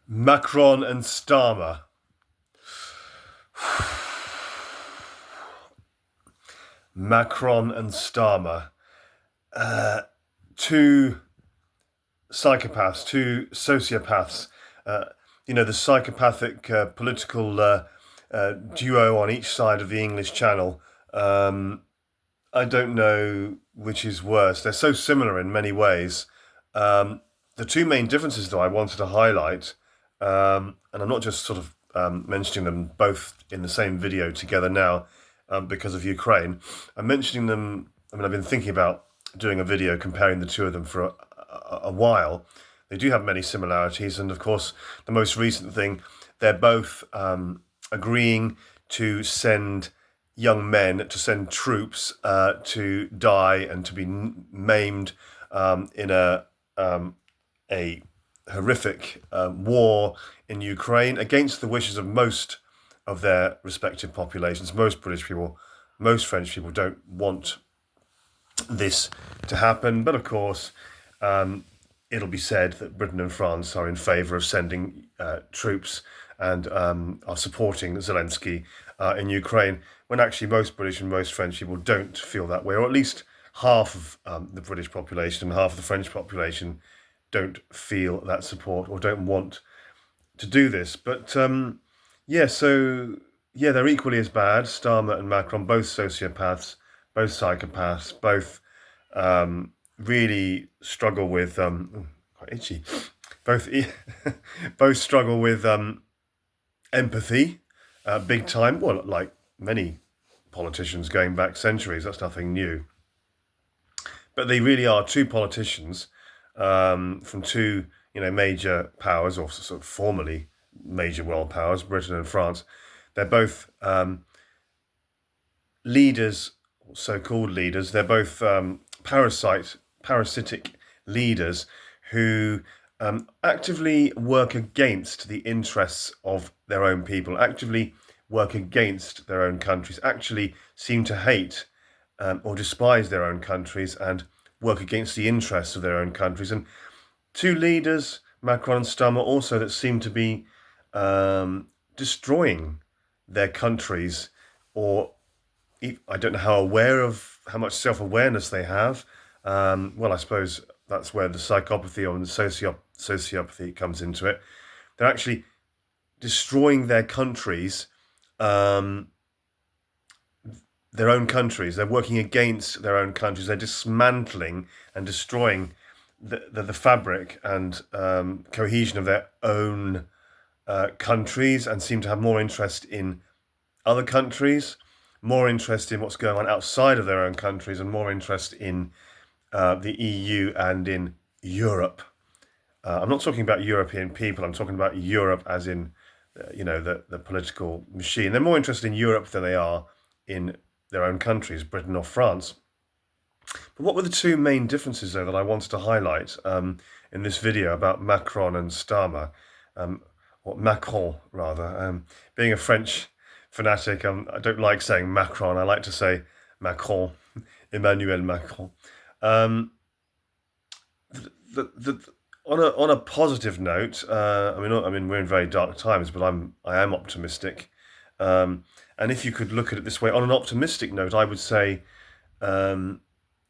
Macron and Starmer. Macron and Starmer. Two psychopaths, two sociopaths. The psychopathic political duo on each side of the English Channel. I don't know which is worse. They're so similar in many ways. The two main differences, though, I wanted to highlight, and I'm not just sort of mentioning them both in the same video together now because of Ukraine. I'm mentioning them. I've been thinking about doing a video comparing the two of them for a while. They do have many similarities, and of course, the most recent thing, they're both agreeing to send young men, to send troops to die and to be maimed in a horrific war in Ukraine against the wishes of most of their respective populations. Most British people, most French people don't want this to happen, but of course it'll be said that Britain and France are in favour of sending troops and are supporting Zelensky in Ukraine, when actually most British and most French people don't feel that way, or at least half of the British population and half of the French population don't feel that support or don't want to do this. But they're equally as bad. Starmer and Macron, both sociopaths, both psychopaths, both really struggle with quite itchy. Both struggle with empathy, big time. Well, like many politicians going back centuries, that's nothing new. But they really are two politicians from two, major powers, or sort of formerly major world powers, Britain and France. They're both leaders, so-called leaders. They're both parasitic leaders who actively work against the interests of their own people, actively work against their own countries, actually seem to hate or despise their own countries and work against the interests of their own countries. And two leaders, Macron and Starmer, also that seem to be destroying their countries, or I don't know how much self-awareness they have. Well, I suppose that's where the psychopathy or the sociopathy comes into it. They're actually destroying their countries, their own countries. They're working against their own countries. They're dismantling and destroying the fabric and cohesion of their own countries, and seem to have more interest in other countries, more interest in what's going on outside of their own countries, and more interest in the EU and in Europe. I'm not talking about European people. I'm talking about Europe as in, the political machine. They're more interested in Europe than they are in their own countries, Britain or France. But what were the two main differences, though, that I wanted to highlight in this video about Macron and Starmer, or Macron, rather? Being a French fanatic, I don't like saying Macron. I like to say Macron, Emmanuel Macron. On a positive note, we're in very dark times, but I am optimistic. And if you could look at it this way, on an optimistic note, I would say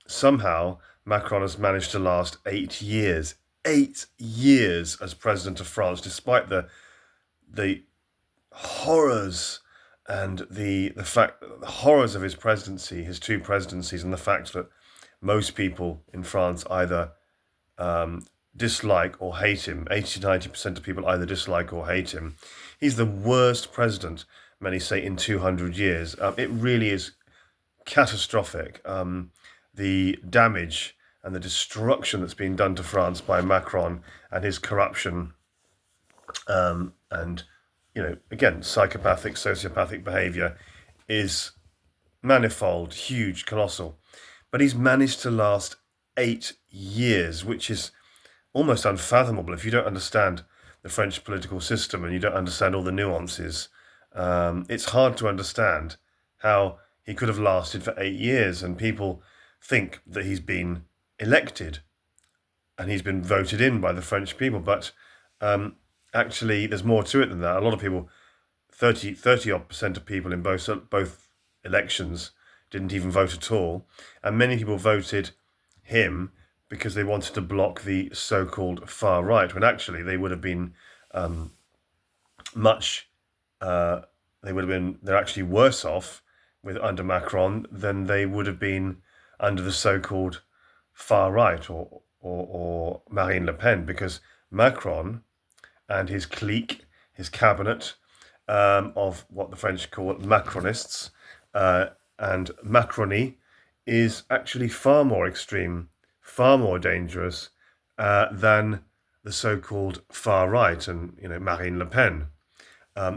somehow Macron has managed to last 8 years. 8 years as president of France, despite the horrors and the horrors of his presidency, his two presidencies, and the fact that most people in France either dislike or hate him. 80-90% of people either dislike or hate him. He's the worst president, many say, in 200 years. It really is catastrophic. The damage and the destruction that's been done to France by Macron and his corruption and, again, psychopathic, sociopathic behaviour is manifold, huge, colossal. But he's managed to last 8 years, which is almost unfathomable if you don't understand the French political system and you don't understand all the nuances. It's hard to understand how he could have lasted for 8 years, and people think that he's been elected and he's been voted in by the French people. But actually there's more to it than that. A lot of people, 30 odd percent of people in both elections didn't even vote at all, and many people voted him because they wanted to block the so-called far right, when actually they would have been much. They're actually worse off with under Macron than they would have been under the so-called far right or Marine Le Pen, because Macron and his clique, his cabinet of what the French call Macronists, and Macronie is actually far more extreme, far more dangerous than the so-called far right and Marine Le Pen.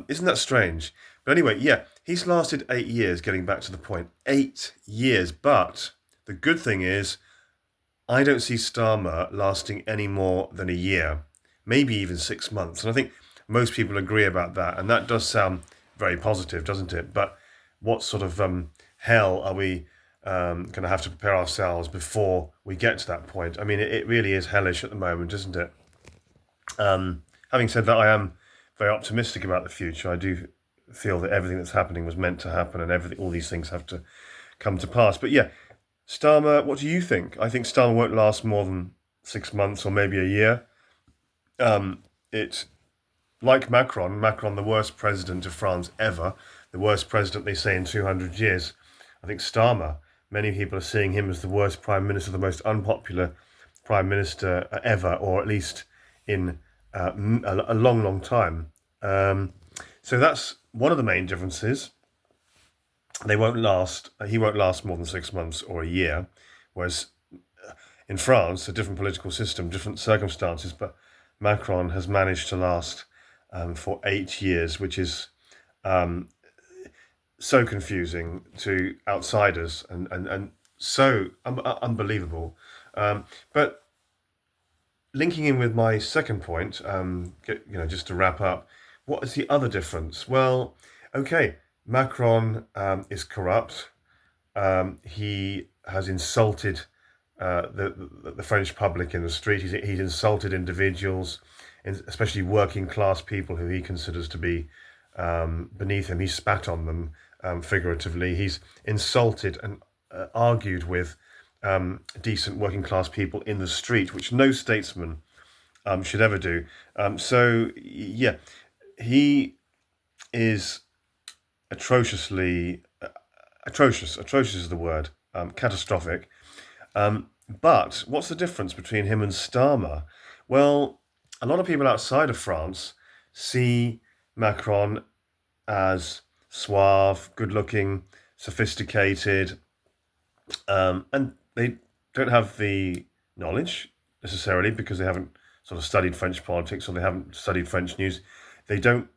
Isn't that strange? But anyway, yeah, he's lasted 8 years, getting back to the point. 8 years. But the good thing is, I don't see Starmer lasting any more than a year, maybe even 6 months. And I think most people agree about that. And that does sound very positive, doesn't it? But what sort of hell are we going to have to prepare ourselves before we get to that point? I mean, it really is hellish at the moment, isn't it? Having said that, I am very optimistic about the future. I do feel that everything that's happening was meant to happen, and all these things have to come to pass. But yeah, Starmer, what do you think? I think Starmer won't last more than 6 months or maybe a year. It's like Macron, the worst president of France ever, the worst president they say in 200 years. I think Starmer, many people are seeing him as the worst prime minister, the most unpopular prime minister ever, or at least in a long, long time. So that's one of the main differences. He won't last more than 6 months or a year, whereas in France, a different political system, different circumstances, but Macron has managed to last for 8 years, which is so confusing to outsiders and so unbelievable. But linking in with my second point, just to wrap up, what is the other difference? Well, okay, Macron is corrupt. He has insulted the French public in the street. He's insulted individuals, especially working class people who he considers to be beneath him. He spat on them figuratively. He's insulted and argued with decent working class people in the street, which no statesman should ever do. So yeah, he is atrocious is the word, catastrophic. But what's the difference between him and Starmer? Well, a lot of people outside of France see Macron as suave, good-looking, sophisticated, and they don't have the knowledge necessarily because they haven't sort of studied French politics or they haven't studied French news. They don't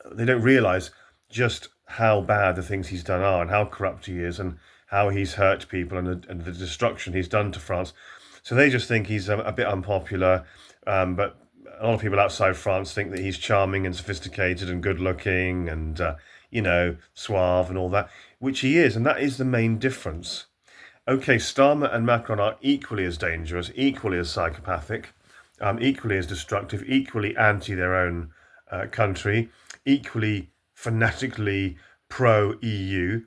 realise just how bad the things he's done are and how corrupt he is and how he's hurt people and the destruction he's done to France. So they just think he's a bit unpopular, but a lot of people outside France think that he's charming and sophisticated and good-looking and, suave and all that, which he is, and that is the main difference. Okay, Starmer and Macron are equally as dangerous, equally as psychopathic, equally as destructive, equally anti their own country, equally fanatically pro-EU,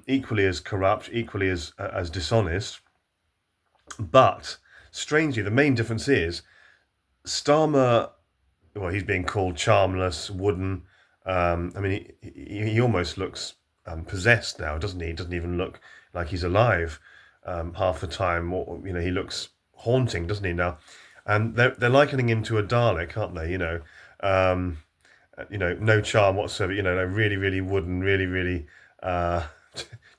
equally as corrupt, equally as dishonest. But, strangely, the main difference is Starmer, well, he's being called charmless, wooden. He almost looks possessed now, doesn't he? He doesn't even look like he's alive half the time. Or, he looks haunting, doesn't he now? And they're likening him to a Dalek, aren't they? No charm whatsoever. Really, really wooden, really, really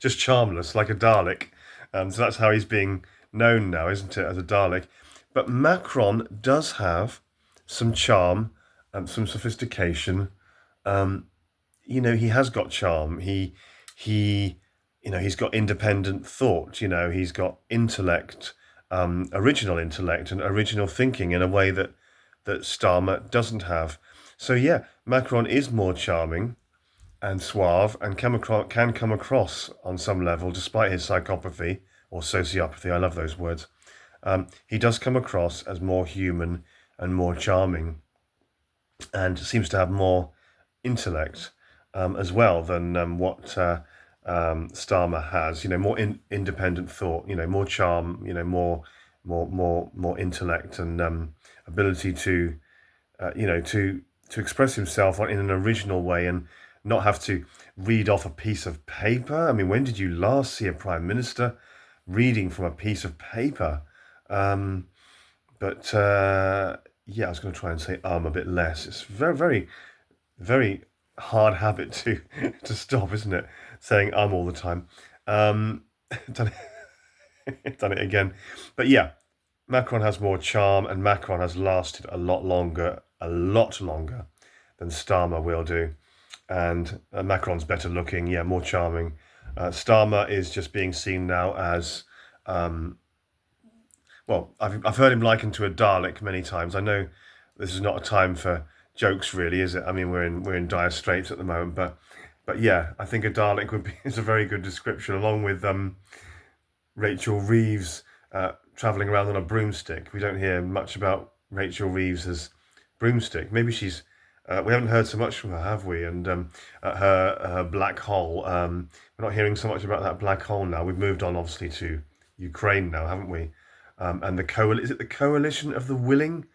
just charmless, like a Dalek. So that's how he's being known now, isn't it, as a Dalek? But Macron does have some charm and some sophistication. He has got charm. He's got independent thought. He's got intellect, original intellect and original thinking in a way that Starmer doesn't have. So yeah, Macron is more charming and suave and can come across on some level, despite his psychopathy or sociopathy. I love those words. He does come across as more human and more charming. and seems to have more intellect as well than what Starmer has. More independent thought. More charm. More intellect and ability to to express himself in an original way and not have to read off a piece of paper. I mean, when did you last see a prime minister reading from a piece of paper? Um, but yeah, I was going to try and say a bit less. It's very, very, very hard habit to to stop, isn't it? Saying all the time. Um, done done it again. But yeah, Macron has more charm, and Macron has lasted a lot longer than Starmer will do. And Macron's better looking, yeah, more charming. Starmer is just being seen now as, well, I've heard him likened to a Dalek many times. I know this is not a time for jokes, really, is it? I mean, we're in dire straits at the moment, but yeah, I think a Dalek is a very good description, along with Rachel Reeves traveling around on a broomstick. We don't hear much about Rachel Reeves's broomstick. Maybe she's. We haven't heard so much from her, have we? And her black hole. We're not hearing so much about that black hole now. We've moved on, obviously, to Ukraine now, haven't we? And is it the coalition of the willing?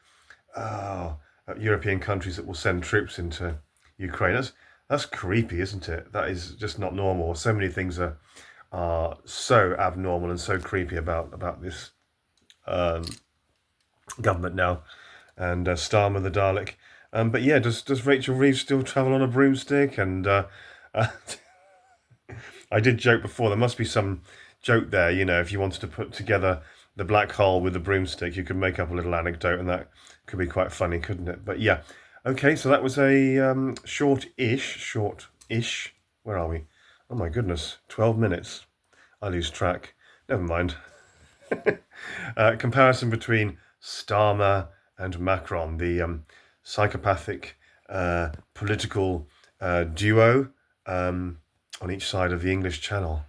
European countries that will send troops into Ukraine. That's creepy, isn't it? That is just not normal. So many things are so abnormal and so creepy about this government now, and Starmer the Dalek. But yeah, does Rachel Reeves still travel on a broomstick? And I did joke before, there must be some joke there. If you wanted to put together the black hole with the broomstick, you could make up a little anecdote, and that could be quite funny, couldn't it? But yeah, okay. So that was a short-ish. Where are we? Oh my goodness, 12 minutes. I lose track. Never mind. Comparison between Starmer and Macron, the psychopathic political duo on each side of the English Channel.